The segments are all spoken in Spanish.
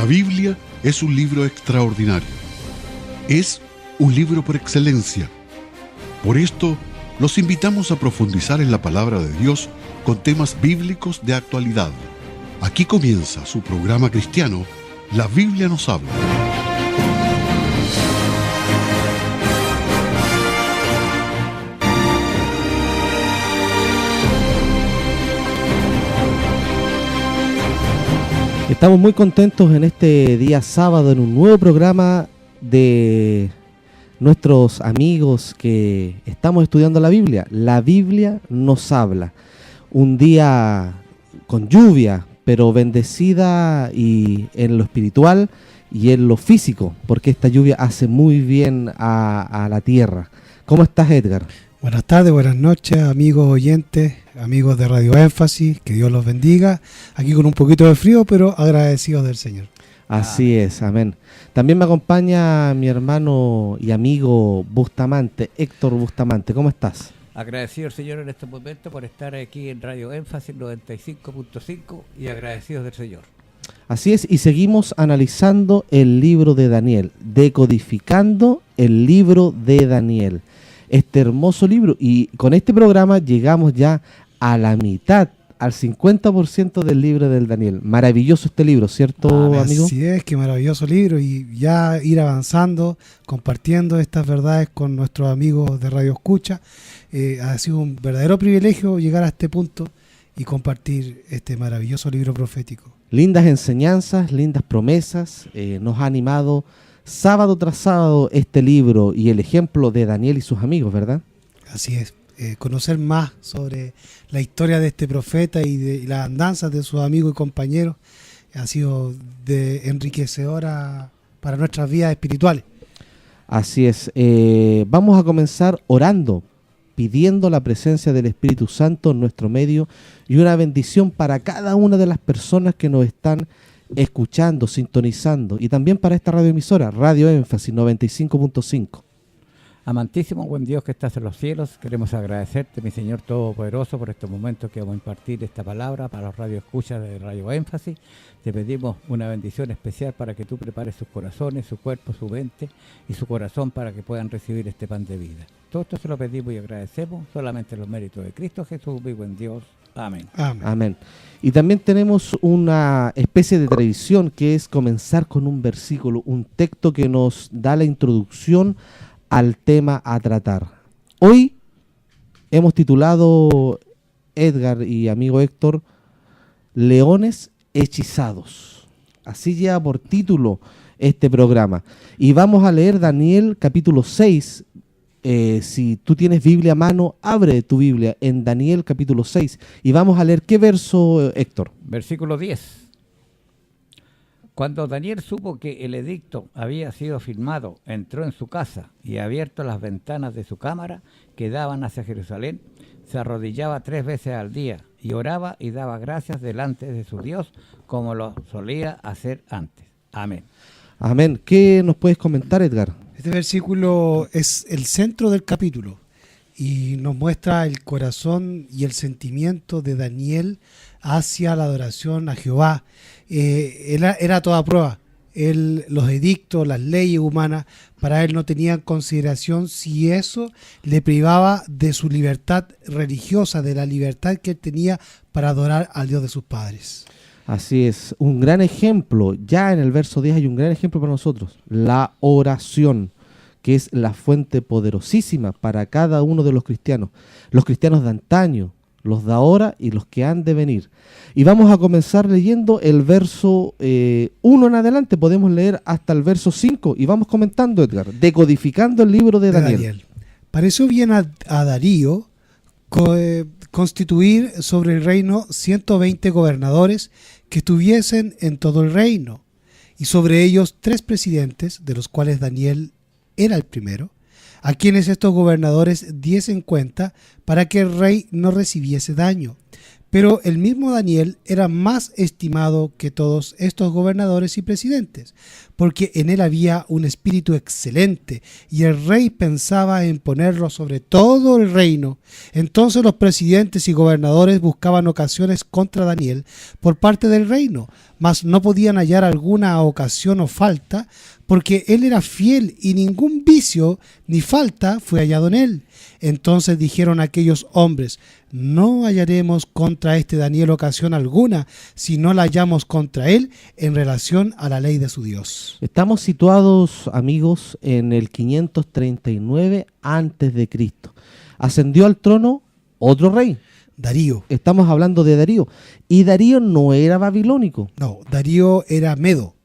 La Biblia es un libro extraordinario. Es un libro por excelencia. Por esto, los invitamos a profundizar en la palabra de Dios con temas bíblicos de actualidad. Aquí comienza su programa cristiano, La Biblia nos habla. Estamos muy contentos en este día sábado en un nuevo programa de nuestros amigos que estamos estudiando la Biblia. La Biblia nos habla. Un día con lluvia, pero bendecida y en lo espiritual y en lo físico, porque esta lluvia hace muy bien a la tierra. ¿Cómo estás, Edgar? Buenas tardes, buenas noches, amigos oyentes, amigos de Radio Énfasis, que Dios los bendiga. Aquí con un poquito de frío, pero agradecidos del Señor. Así es, amén. También me acompaña mi hermano y amigo Bustamante, Héctor Bustamante. ¿Cómo estás? Agradecido al Señor en este momento por estar aquí en Radio Énfasis 95.5 y agradecidos del Señor. Así es, y seguimos analizando el libro de Daniel, decodificando el libro de Daniel. Este hermoso libro, y con este programa llegamos ya a la mitad, al 50% del libro del Daniel. Maravilloso este libro, ¿cierto, amigo? Así es, qué maravilloso libro, y ya ir avanzando, compartiendo estas verdades con nuestros amigos de Radio Escucha. Ha sido un verdadero privilegio llegar a este punto y compartir este maravilloso libro profético. Lindas enseñanzas, lindas promesas, nos ha animado sábado tras sábado este libro y el ejemplo de Daniel y sus amigos, ¿verdad? Así es, conocer más sobre la historia de este profeta y de las andanzas de sus amigos y compañeros ha sido enriquecedora para nuestras vidas espirituales. Así es, vamos a comenzar orando, pidiendo la presencia del Espíritu Santo en nuestro medio y una bendición para cada una de las personas que nos están escuchando, sintonizando, y también para esta radioemisora, Radio Énfasis 95.5. Amantísimo buen Dios que estás en los cielos, queremos agradecerte, mi Señor Todopoderoso, por estos momentos que vamos a impartir esta palabra para los radioescuchas de Radio Énfasis. Te pedimos una bendición especial para que tú prepares sus corazones, su cuerpo, su mente y su corazón para que puedan recibir este pan de vida. Todo esto se lo pedimos y agradecemos solamente los méritos de Cristo Jesús, mi buen Dios. Amén. Amén. Amén. Y también tenemos una especie de tradición que es comenzar con un versículo, un texto que nos da la introducción al tema a tratar. Hoy hemos titulado, Edgar y amigo Héctor, Leones Hechizados. Así lleva por título este programa. Y vamos a leer Daniel capítulo 6. Si tú tienes Biblia a mano, abre tu Biblia en Daniel capítulo 6 y vamos a leer ¿qué verso, Héctor? Versículo 10. Cuando Daniel supo que el edicto había sido firmado, entró en su casa y abierto las ventanas de su cámara que daban hacia Jerusalén, se arrodillaba 3 veces al día y oraba y daba gracias delante de su Dios como lo solía hacer antes. Amén. Amén. ¿Qué nos puedes comentar, Edgar? Este versículo es el centro del capítulo y nos muestra el corazón y el sentimiento de Daniel hacia la adoración a Jehová. Era toda prueba. Los edictos, las leyes humanas, para él no tenían consideración si eso le privaba de su libertad religiosa, de la libertad que él tenía para adorar al Dios de sus padres. Así es, un gran ejemplo, ya en el verso 10 hay un gran ejemplo para nosotros, la oración, que es la fuente poderosísima para cada uno de los cristianos de antaño, los de ahora y los que han de venir. Y vamos a comenzar leyendo el verso 1 en adelante, podemos leer hasta el verso 5 y vamos comentando, Edgar, decodificando el libro de Daniel. Pareció bien a Darío constituir sobre el reino 120 gobernadores que estuviesen en todo el reino, y sobre ellos 3 presidentes, de los cuales Daniel era el primero, a quienes estos gobernadores diesen cuenta para que el rey no recibiese daño, Pero el mismo Daniel era más estimado que todos estos gobernadores y presidentes, porque en él había un espíritu excelente y el rey pensaba en ponerlo sobre todo el reino. Entonces los presidentes y gobernadores buscaban ocasiones contra Daniel por parte del reino, mas no podían hallar alguna ocasión o falta, porque él era fiel y ningún vicio ni falta fue hallado en él. Entonces dijeron aquellos hombres: no hallaremos contra este Daniel ocasión alguna, si no la hallamos contra él en relación a la ley de su Dios. Estamos situados, amigos, en el 539 antes de Cristo. Ascendió al trono otro rey. Darío. Estamos hablando de Darío. Y Darío no era babilónico. No, Darío era medo.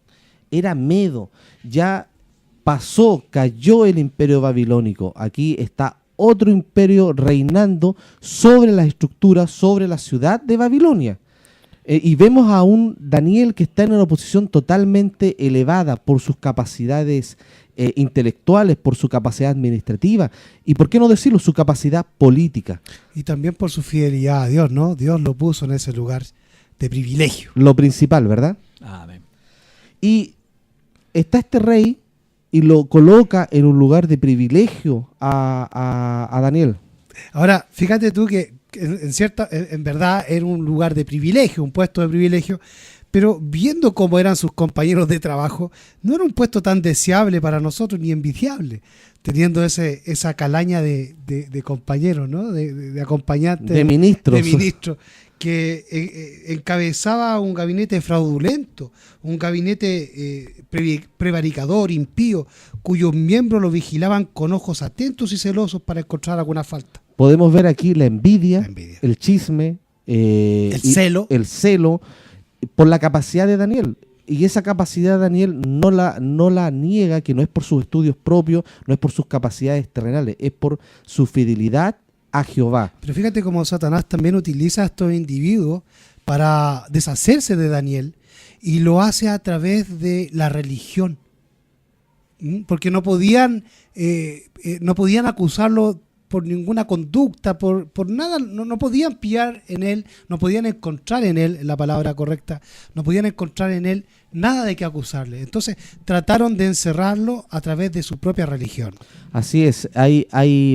Era medo. Ya cayó el imperio babilónico. Aquí está otro imperio reinando sobre las estructuras, sobre la ciudad de Babilonia. Y vemos a un Daniel que está en una posición totalmente elevada por sus capacidades intelectuales, por su capacidad administrativa y, por qué no decirlo, su capacidad política. Y también por su fidelidad a Dios, ¿no? Dios lo puso en ese lugar de privilegio. Lo principal, ¿verdad? Amén. Y está este rey y lo coloca en un lugar de privilegio a Daniel. Ahora, fíjate tú que en verdad era un lugar de privilegio, un puesto de privilegio, pero viendo cómo eran sus compañeros de trabajo, no era un puesto tan deseable para nosotros ni envidiable, teniendo esa calaña de compañeros, ¿no? De acompañantes, de ministros, que encabezaba un gabinete fraudulento, un gabinete prevaricador, impío, cuyos miembros lo vigilaban con ojos atentos y celosos para encontrar alguna falta. Podemos ver aquí la envidia. El chisme, el celo, por la capacidad de Daniel. Y esa capacidad de Daniel no la niega, que no es por sus estudios propios, no es por sus capacidades terrenales, es por su fidelidad a Jehová. Pero fíjate cómo Satanás también utiliza a estos individuos para deshacerse de Daniel, y lo hace a través de la religión. Porque no podían acusarlo por ninguna conducta, por nada, no podían pillar en él, no podían encontrar en él, la palabra correcta, no podían encontrar en él nada de qué acusarle. Entonces trataron de encerrarlo a través de su propia religión. Así es,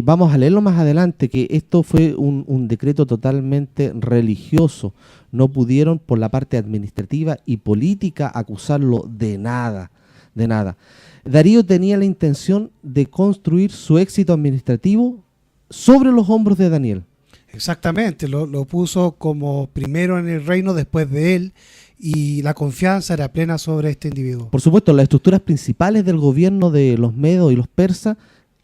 vamos a leerlo más adelante, que esto fue un decreto totalmente religioso. No pudieron por la parte administrativa y política acusarlo de nada, de nada. Darío tenía la intención de construir su éxito administrativo sobre los hombros de Daniel. Exactamente, lo puso como primero en el reino después de él, y la confianza era plena sobre este individuo. Por supuesto, las estructuras principales del gobierno de los medos y los persas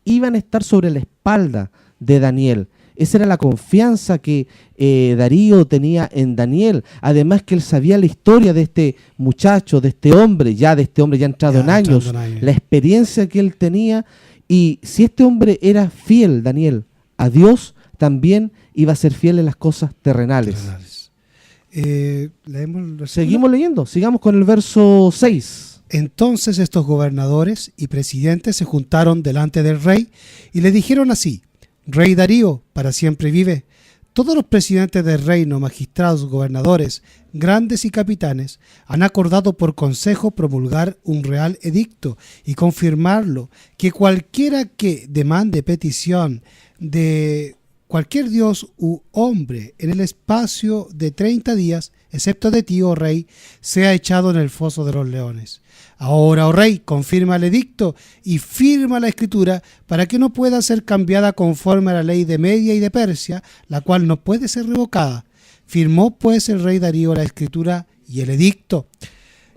iban a estar sobre la espalda de Daniel. Esa era la confianza que Darío tenía en Daniel. Además que él sabía la historia de este muchacho, de este hombre ya entrado en años, la experiencia que él tenía. Y si este hombre era fiel, Daniel, a Dios, también iba a ser fiel en las cosas terrenales. Seguimos leyendo, sigamos con el verso 6. Entonces estos gobernadores y presidentes se juntaron delante del rey y le dijeron así: Rey Darío, para siempre vive. Todos los presidentes del reino, magistrados, gobernadores, grandes y capitanes, han acordado por consejo promulgar un real edicto y confirmarlo, que cualquiera que demande petición de cualquier dios u hombre en el espacio de 30 días, excepto de ti, oh rey, sea echado en el foso de los leones. Ahora, oh rey, confirma el edicto y firma la escritura para que no pueda ser cambiada conforme a la ley de Media y de Persia, la cual no puede ser revocada. Firmó pues el rey Darío la escritura y el edicto.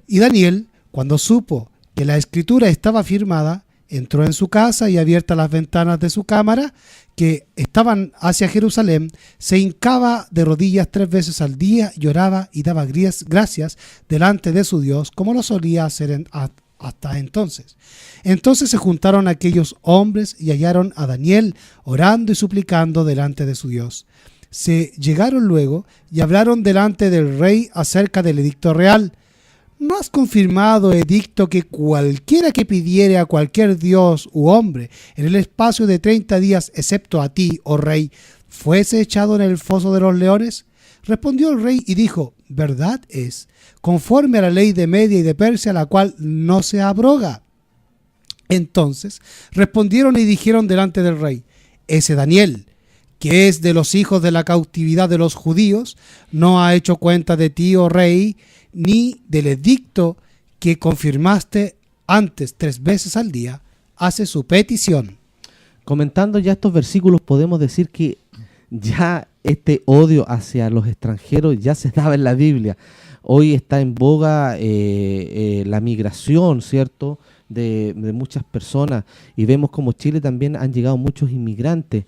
Y Daniel, cuando supo que la escritura estaba firmada, entró en su casa y, abiertas las ventanas de su cámara, que estaban hacia Jerusalén, se hincaba de rodillas 3 veces al día, lloraba y daba gracias delante de su Dios, como lo solía hacer hasta entonces. Entonces se juntaron aquellos hombres y hallaron a Daniel orando y suplicando delante de su Dios. Se llegaron luego y hablaron delante del rey acerca del edicto real. ¿No has confirmado, edicto, que cualquiera que pidiere a cualquier dios u hombre en el espacio de 30 días, excepto a ti, oh rey, fuese echado en el foso de los leones? Respondió el rey y dijo: verdad es, conforme a la ley de Media y de Persia, la cual no se abroga. Entonces respondieron y dijeron delante del rey: ese Daniel, que es de los hijos de la cautividad de los judíos, no ha hecho cuenta de ti, oh rey, ni del edicto que confirmaste antes 3 veces al día, hace su petición. Comentando ya estos versículos, podemos decir que ya este odio hacia los extranjeros ya se daba en la Biblia. Hoy está en boga la migración, ¿cierto?, de muchas personas, y vemos como Chile también han llegado muchos inmigrantes.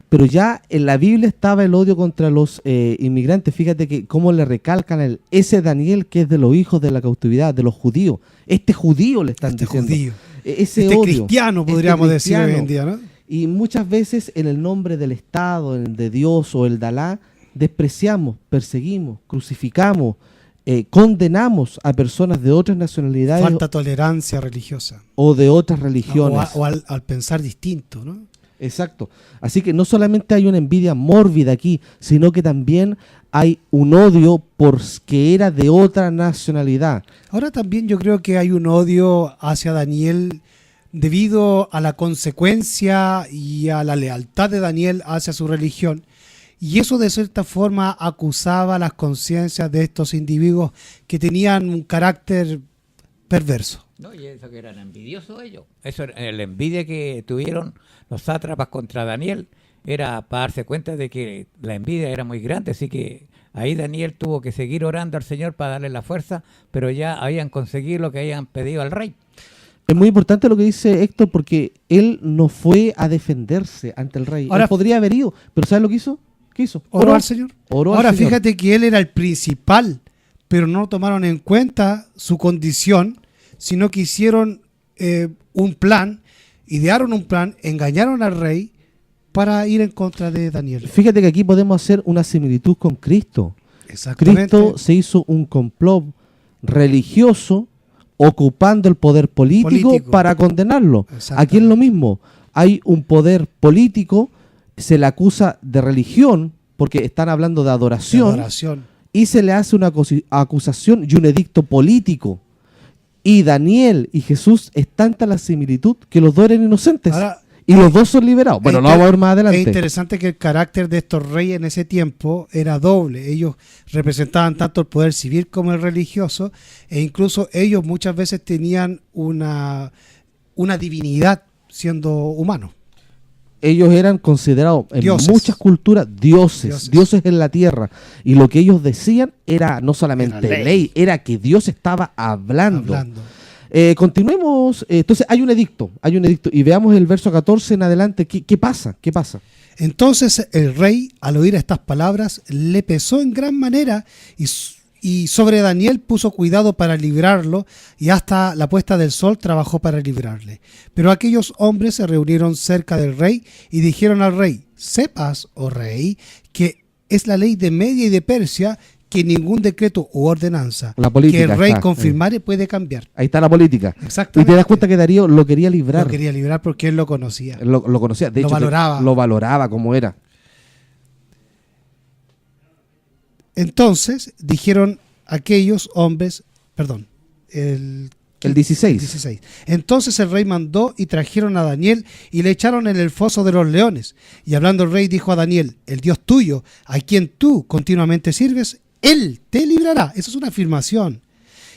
Pero ya en la Biblia estaba el odio contra los inmigrantes. Fíjate que cómo le recalcan ese Daniel que es de los hijos de la cautividad, de los judíos. Este judío le están diciendo. Judío. Ese este odio, cristiano, podríamos decir cristiano. hoy en día, ¿no? Y muchas veces en el nombre del Estado, de Dios o el de Alá, despreciamos, perseguimos, crucificamos, condenamos a personas de otras nacionalidades. Falta tolerancia religiosa. O de otras religiones. O al pensar distinto, ¿no? Exacto. Así que no solamente hay una envidia mórbida aquí, sino que también hay un odio porque era de otra nacionalidad. Ahora también yo creo que hay un odio hacia Daniel debido a la consecuencia y a la lealtad de Daniel hacia su religión. Y eso de cierta forma acusaba las conciencias de estos individuos que tenían un carácter perverso. No, y eso que eran envidiosos ellos. Eso, la envidia que tuvieron los sátrapas contra Daniel era para darse cuenta de que la envidia era muy grande, así que ahí Daniel tuvo que seguir orando al Señor para darle la fuerza, pero ya habían conseguido lo que habían pedido al rey. Es muy importante lo que dice Héctor, porque él no fue a defenderse ante el rey. Ahora, él podría haber ido, pero ¿sabes lo que hizo? ¿Qué hizo? Oró al Señor. Ahora Señor. fíjate que él era el principal, pero no tomaron en cuenta su condición, sino que hicieron un plan, idearon un plan, engañaron al rey para ir en contra de Daniel. Fíjate que aquí podemos hacer una similitud con Cristo. Exactamente. Cristo se hizo un complot religioso ocupando el poder político para condenarlo. Aquí es lo mismo. Hay un poder político, se le acusa de religión porque están hablando de adoración. Y se le hace una acusación y un edicto político. Y Daniel y Jesús es tanta la similitud que los dos eran inocentes. Ahora, y los dos son liberados. Bueno, lo vamos a ver más adelante. Es interesante que el carácter de estos reyes en ese tiempo era doble. Ellos representaban tanto el poder civil como el religioso, e incluso ellos muchas veces tenían una divinidad siendo humanos. Ellos eran considerados en Dioses. muchas culturas dioses en la tierra. Y lo que ellos decían era no solamente ley, era que Dios estaba hablando. Continuemos. Entonces hay un edicto. Y veamos el verso 14 en adelante. ¿Qué pasa? Entonces el rey, al oír estas palabras, le pesó en gran manera y sobre Daniel puso cuidado para librarlo, y hasta la puesta del sol trabajó para librarle. Pero aquellos hombres se reunieron cerca del rey y dijeron al rey: sepas, oh rey, que es la ley de Media y de Persia, que ningún decreto u ordenanza que el rey confirmare puede cambiar. Ahí está la política. Exactamente. Y te das cuenta que Darío lo quería librar. Lo quería librar porque él lo conocía. Lo conocía. De hecho, lo valoraba como era. Entonces dijeron aquellos hombres, el 16. Entonces el rey mandó y trajeron a Daniel y le echaron en el foso de los leones. Y hablando el rey dijo a Daniel: el Dios tuyo, a quien tú continuamente sirves, él te librará. Eso es una afirmación.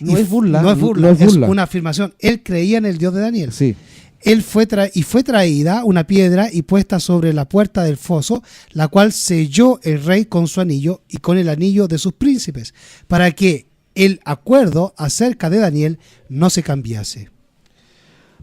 No es burla. Es una afirmación. Él creía en el Dios de Daniel. Sí. Él fue traída una piedra y puesta sobre la puerta del foso, la cual selló el rey con su anillo y con el anillo de sus príncipes, para que el acuerdo acerca de Daniel no se cambiase.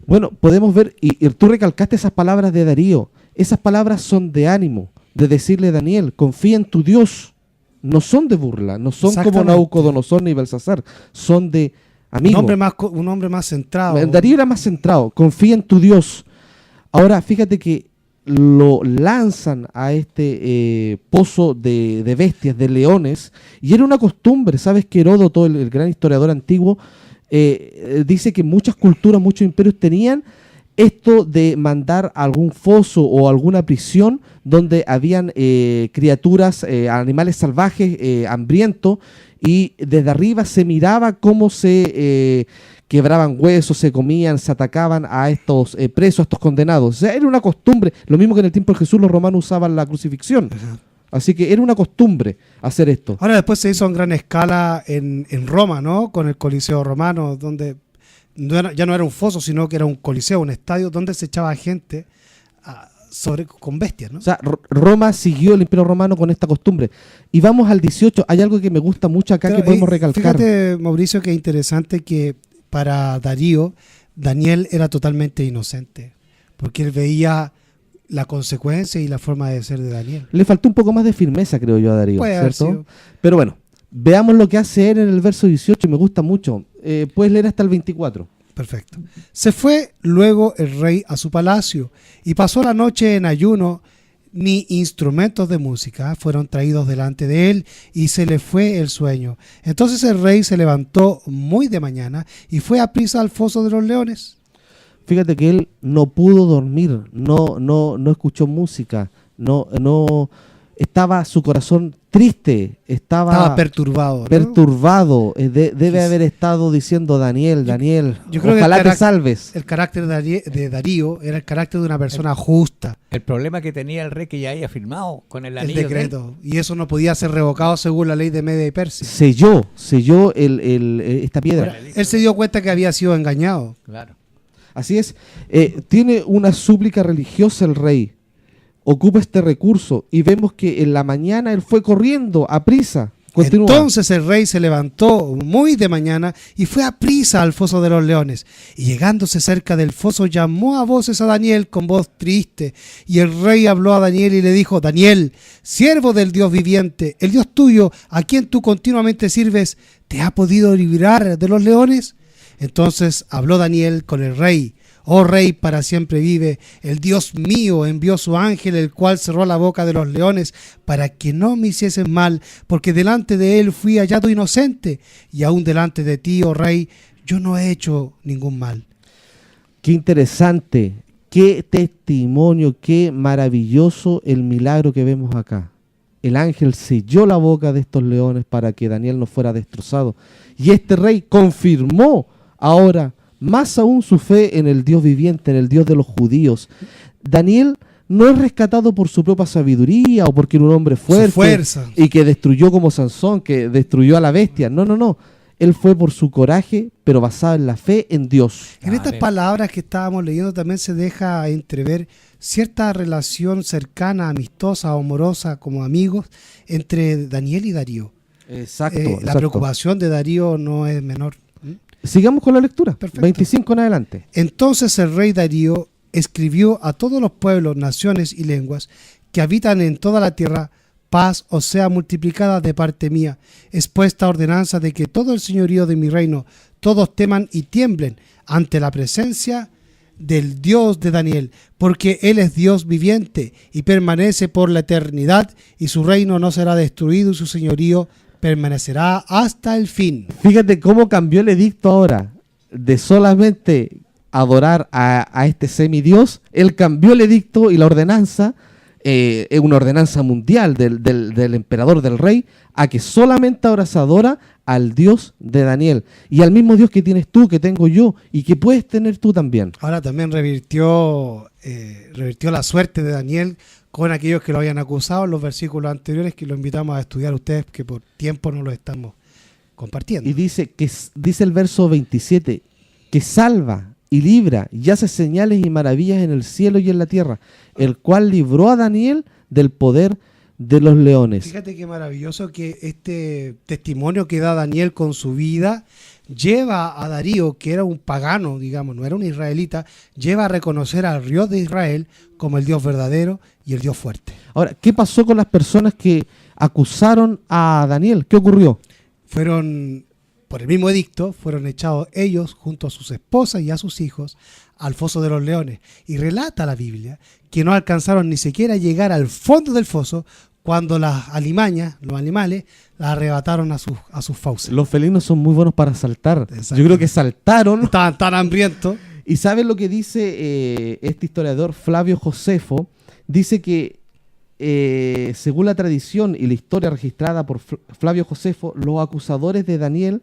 Bueno, podemos ver, y tú recalcaste esas palabras de Darío. Esas palabras son de ánimo, de decirle a Daniel: confía en tu Dios. No son de burla, no son como Nabucodonosor ni Belsasar, son de amigo. Un hombre más centrado. Darío era más centrado, confía en tu Dios. Ahora, fíjate que lo lanzan a este pozo de bestias, de leones, y era una costumbre. Sabes que Heródoto, el gran historiador antiguo, dice que muchas culturas, muchos imperios tenían esto de mandar a algún foso o alguna prisión donde habían criaturas, animales salvajes, hambrientos, y desde arriba se miraba cómo se quebraban huesos, se comían, se atacaban a estos presos, a estos condenados. O sea, era una costumbre, lo mismo que en el tiempo de Jesús los romanos usaban la crucifixión. Así que era una costumbre hacer esto. Ahora después se hizo en gran escala en Roma, ¿no? Con el Coliseo Romano, donde ya no era un foso, sino que era un coliseo, un estadio donde se echaba gente con bestias, ¿no? O sea, Roma siguió el Imperio Romano con esta costumbre. Y vamos al 18. Hay algo que me gusta mucho acá que podemos recalcar. Fíjate, Mauricio, que es interesante que para Darío, Daniel era totalmente inocente, porque él veía la consecuencia y la forma de ser de Daniel. Le faltó un poco más de firmeza, creo yo, a Darío, Puede haber ¿cierto? sido. Pero bueno, veamos lo que hace él en el verso 18, me gusta mucho. Puedes leer hasta el 24. Perfecto. Se fue luego el rey a su palacio y pasó la noche en ayuno, ni instrumentos de música fueron traídos delante de él, y se le fue el sueño. Entonces el rey se levantó muy de mañana y fue aprisa al foso de los leones. Fíjate que él no pudo dormir, no escuchó música, no estaba su corazón triste, estaba perturbado, ¿no? perturbado. Debe haber estado diciendo: Daniel, yo creo ojalá que te salves. El carácter de Darío era el carácter de una persona justa, El problema que tenía el rey que ya había firmado con el el anillo. decreto, y eso no podía ser revocado según la ley de Media y Persia. Selló esta piedra. Ahora, él se dio cuenta que había sido engañado. Claro. Así es. Tiene una súplica religiosa el rey. Ocupa este recurso y vemos que en la mañana él fue corriendo a prisa. Continúa. Entonces el rey se levantó muy de mañana y fue a prisa al foso de los leones. Y llegándose cerca del foso llamó a voces a Daniel con voz triste. Y el rey habló a Daniel y le dijo: Daniel, siervo del Dios viviente, el Dios tuyo, a quien tú continuamente sirves, ¿te ha podido librar de los leones? Entonces habló Daniel con el rey: Oh rey, para siempre vive, el Dios mío envió su ángel, el cual cerró la boca de los leones para que no me hiciesen mal, porque delante de él fui hallado inocente, y aún delante de ti, oh rey, yo no he hecho ningún mal. Qué interesante, qué testimonio, qué maravilloso el milagro que vemos acá. El ángel selló la boca de estos leones para que Daniel no fuera destrozado. Y este rey confirmó ahora más aún su fe en el Dios viviente, en el Dios de los judíos. Daniel no es rescatado por su propia sabiduría o porque era un hombre fuerte, su fuerza, y que destruyó como Sansón, que destruyó a la bestia. No. Él fue por su coraje, pero basado en la fe en Dios. En estas palabras que estábamos leyendo también se deja entrever cierta relación cercana, amistosa o amorosa como amigos entre Daniel y Darío. Exacto. La preocupación de Darío no es menor. Sigamos con la lectura. Perfecto. 25 en adelante. Entonces el rey Darío escribió a todos los pueblos, naciones y lenguas que habitan en toda la tierra: paz os sea multiplicada de parte mía. Es puesta ordenanza de que todo el señorío de mi reino, todos teman y tiemblen ante la presencia del Dios de Daniel, porque él es Dios viviente y permanece por la eternidad, y su reino no será destruido y su señorío permanecerá hasta el fin. Fíjate cómo cambió el edicto ahora. De solamente adorar a este semidios, él cambió el edicto y la ordenanza, una ordenanza mundial del emperador, del rey, a que solamente ahora se adora al Dios de Daniel y al mismo Dios que tienes tú, que tengo yo y que puedes tener tú también. Ahora también revirtió la suerte de Daniel con aquellos que lo habían acusado en los versículos anteriores, que lo invitamos a estudiar ustedes, que por tiempo no lo estamos compartiendo. Y dice el verso 27, que salva y libra y hace señales y maravillas en el cielo y en la tierra, el cual libró a Daniel del poder de los leones. Fíjate qué maravilloso que este testimonio que da Daniel con su vida lleva a Darío, que era un pagano, digamos, no era un israelita, lleva a reconocer al Dios de Israel como el Dios verdadero y el Dios fuerte. Ahora, ¿qué pasó con las personas que acusaron a Daniel? ¿Qué ocurrió? Fueron, por el mismo edicto, fueron echados ellos junto a sus esposas y a sus hijos al foso de los leones. Y relata la Biblia que no alcanzaron ni siquiera a llegar al fondo del foso cuando las alimañas, los animales, las arrebataron a sus fauces. Los felinos son muy buenos para saltar. Exacto. Yo creo que saltaron Estaban tan hambrientos. ¿Y sabes lo que dice este historiador Flavio Josefo? Dice que según la tradición y la historia registrada por Flavio Josefo, los acusadores de Daniel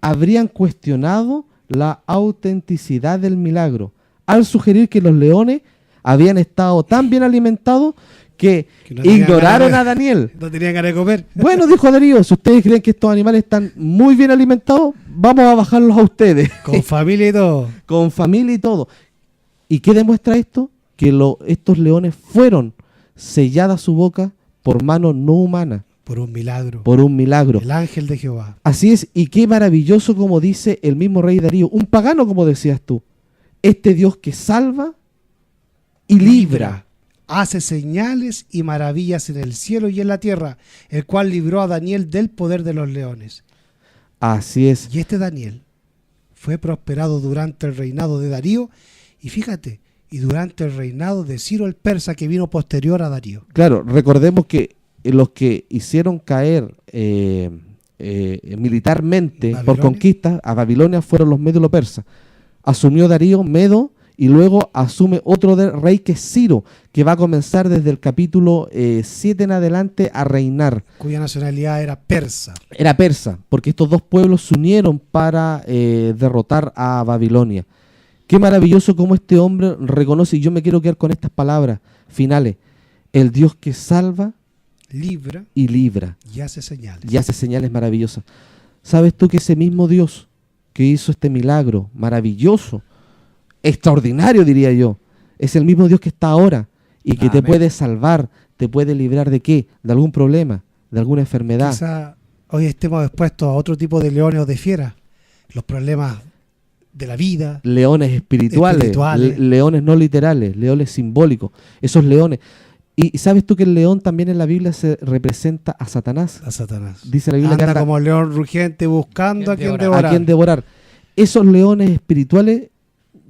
habrían cuestionado la autenticidad del milagro al sugerir que los leones habían estado tan bien alimentados que no tenían ignoraron ganas a Daniel. No tenían ganas de comer. Bueno, dijo Darío, si ustedes creen que estos animales están muy bien alimentados, vamos a bajarlos a ustedes. Con familia y todo. Con familia y todo. ¿Y qué demuestra esto? Que estos leones fueron selladas su boca por mano no humana. Por un milagro. Por un milagro. El ángel de Jehová. Así es, y qué maravilloso como dice el mismo rey Darío, un pagano como decías tú, este Dios que salva y libra. Hace señales y maravillas en el cielo y en la tierra, el cual libró a Daniel del poder de los leones. Así es. Y este Daniel fue prosperado durante el reinado de Darío, y fíjate, y durante el reinado de Ciro el persa, que vino posterior a Darío. Claro, recordemos que los que hicieron caer militarmente ¿Babilonia? por conquista a Babilonia fueron los medos y los persas. Asumió Darío, Medo, y luego asume otro rey que es Ciro, que va a comenzar desde el capítulo 7 en adelante a reinar. Cuya nacionalidad era persa. Era persa, porque estos dos pueblos se unieron para derrotar a Babilonia. Qué maravilloso cómo este hombre reconoce, y yo me quiero quedar con estas palabras finales: el Dios que salva, Libra y libra, y hace señales. y hace señales maravillosas. ¿Sabes tú que ese mismo Dios que hizo este milagro maravilloso, extraordinario diría yo, es el mismo Dios que está ahora y que te Amén. puede salvar, te puede librar de qué? De algún problema, de alguna enfermedad? Quizá hoy estemos expuestos a otro tipo de leones o de fieras. Los problemas de la vida. Leones espirituales. Leones no literales, leones simbólicos, esos leones. Y ¿sabes tú que el león también en la Biblia se representa a Satanás? A Satanás. Dice la Biblia que Anda anda como león rugiente buscando a quien devorar. a quien devorar. Esos leones espirituales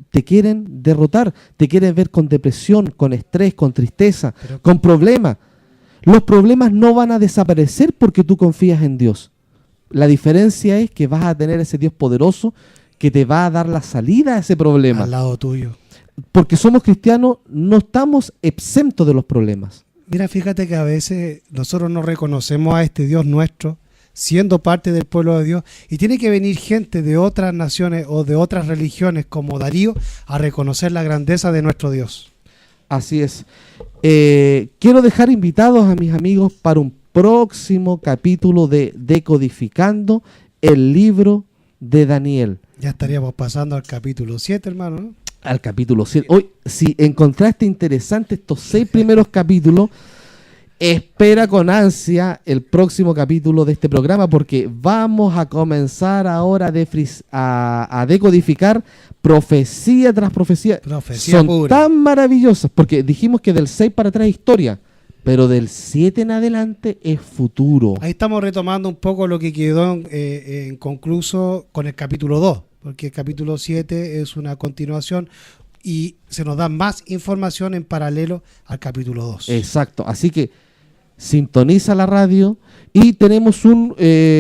te quieren derrotar, te quieren ver con depresión, con estrés, con tristeza, Pero- con problemas. Los problemas no van a desaparecer porque tú confías en Dios. La diferencia es que vas a tener ese Dios poderoso que te va a dar la salida a ese problema. Al lado tuyo. Porque somos cristianos, no estamos exentos de los problemas. Mira, fíjate que a veces nosotros no reconocemos a este Dios nuestro, siendo parte del pueblo de Dios, y tiene que venir gente de otras naciones o de otras religiones como Darío a reconocer la grandeza de nuestro Dios. Así es. Quiero dejar invitados a mis amigos para un próximo capítulo de Decodificando el libro de Daniel. Ya estaríamos pasando al capítulo 7, hermano, ¿no? Al capítulo 7. Hoy, si encontraste interesante estos 6 primeros capítulos, espera con ansia el próximo capítulo de este programa, porque vamos a comenzar ahora a decodificar profecía tras profecía. Profecía Son pura. tan maravillosas, porque dijimos que del 6 para atrás es historia, pero del 7 en adelante es futuro. Ahí estamos retomando un poco lo que quedó en concluso con el capítulo 2, porque el capítulo 7 es una continuación y se nos da más información en paralelo al capítulo 2. Exacto, así que sintoniza la radio y tenemos un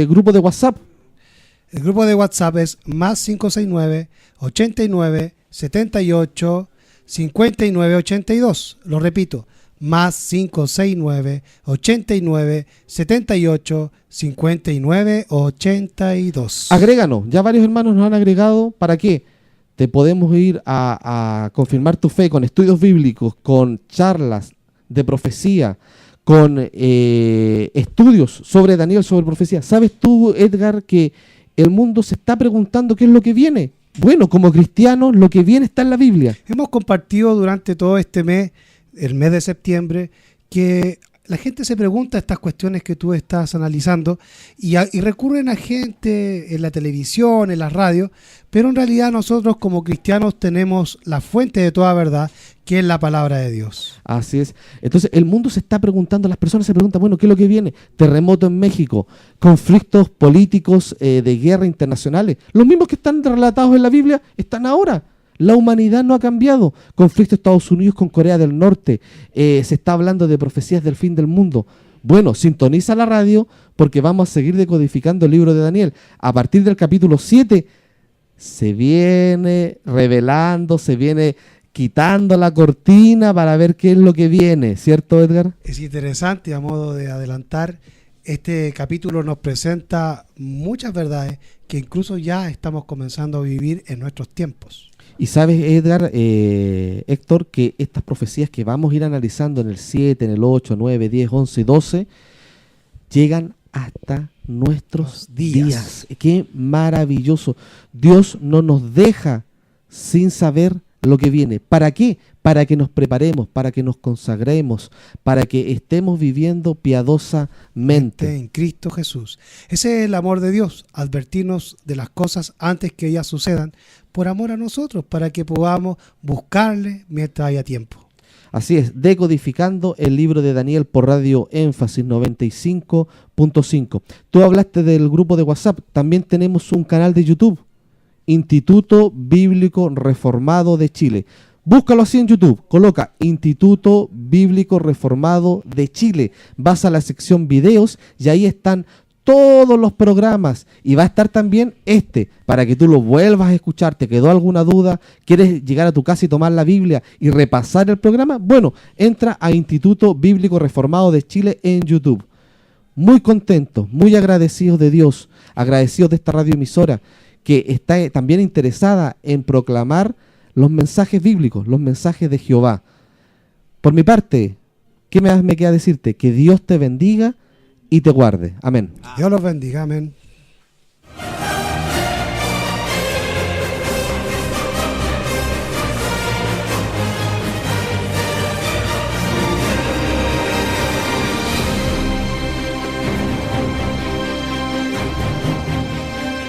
grupo de WhatsApp. El grupo de WhatsApp es más 569 89 78 59 82. Lo repito, más 569 89 78 59 82. Agréganos, ya varios hermanos nos han agregado. ¿Para qué? Te podemos ir a confirmar tu fe con estudios bíblicos, con charlas de profecía, con estudios sobre Daniel, sobre profecía. ¿Sabes tú, Edgar, que el mundo se está preguntando qué es lo que viene? Bueno, como cristianos, lo que viene está en la Biblia. Hemos compartido durante todo este mes, el mes de septiembre, que la gente se pregunta estas cuestiones que tú estás analizando y recurren a gente en la televisión, en la radio, pero en realidad nosotros como cristianos tenemos la fuente de toda verdad, que es la palabra de Dios. Así es. Entonces, el mundo se está preguntando, las personas se preguntan, bueno, ¿qué es lo que viene? Terremoto en México, conflictos políticos de guerra internacionales. Los mismos que están relatados en la Biblia están ahora. La humanidad no ha cambiado. Conflicto de Estados Unidos con Corea del Norte. Se está hablando de profecías del fin del mundo. Bueno, sintoniza la radio porque vamos a seguir decodificando el libro de Daniel. A partir del capítulo 7 se viene revelando, se viene quitando la cortina para ver qué es lo que viene, ¿cierto, Edgar? Es interesante, a modo de adelantar, este capítulo nos presenta muchas verdades que incluso ya estamos comenzando a vivir en nuestros tiempos. Y sabes, Edgar, Héctor, que estas profecías que vamos a ir analizando en el 7, en el 8, 9, 10, 11 y 12, llegan hasta nuestros días. Qué maravilloso. Dios no nos deja sin saber lo que viene. ¿Para qué? Para que nos preparemos, para que nos consagremos, para que estemos viviendo piadosamente. En Cristo Jesús. Ese es el amor de Dios, advertirnos de las cosas antes que ellas sucedan, por amor a nosotros, para que podamos buscarle mientras haya tiempo. Así es, decodificando el libro de Daniel por Radio Énfasis 95.5. Tú hablaste del grupo de WhatsApp, también tenemos un canal de YouTube, Instituto Bíblico Reformado de Chile. Búscalo así en YouTube, coloca Instituto Bíblico Reformado de Chile. Vas a la sección videos y ahí están todos los programas y va a estar también para que tú lo vuelvas a escuchar. ¿Te quedó alguna duda? ¿Quieres llegar a tu casa y tomar la Biblia y repasar el programa? Bueno, entra a Instituto Bíblico Reformado de Chile en YouTube. Muy contentos, muy agradecidos de Dios, agradecidos de esta radioemisora que está también interesada en proclamar los mensajes bíblicos, los mensajes de Jehová. Por mi parte, ¿qué me queda decirte? Que Dios te bendiga y te guarde. Amén. Dios los bendiga. Amén.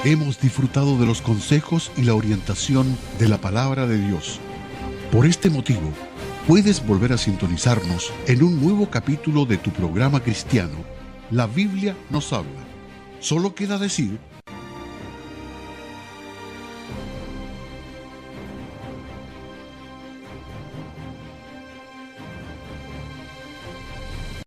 Hemos disfrutado de los consejos y la orientación de la palabra de Dios. Por este motivo, puedes volver a sintonizarnos en un nuevo capítulo de tu programa cristiano, La Biblia nos habla. Solo queda decir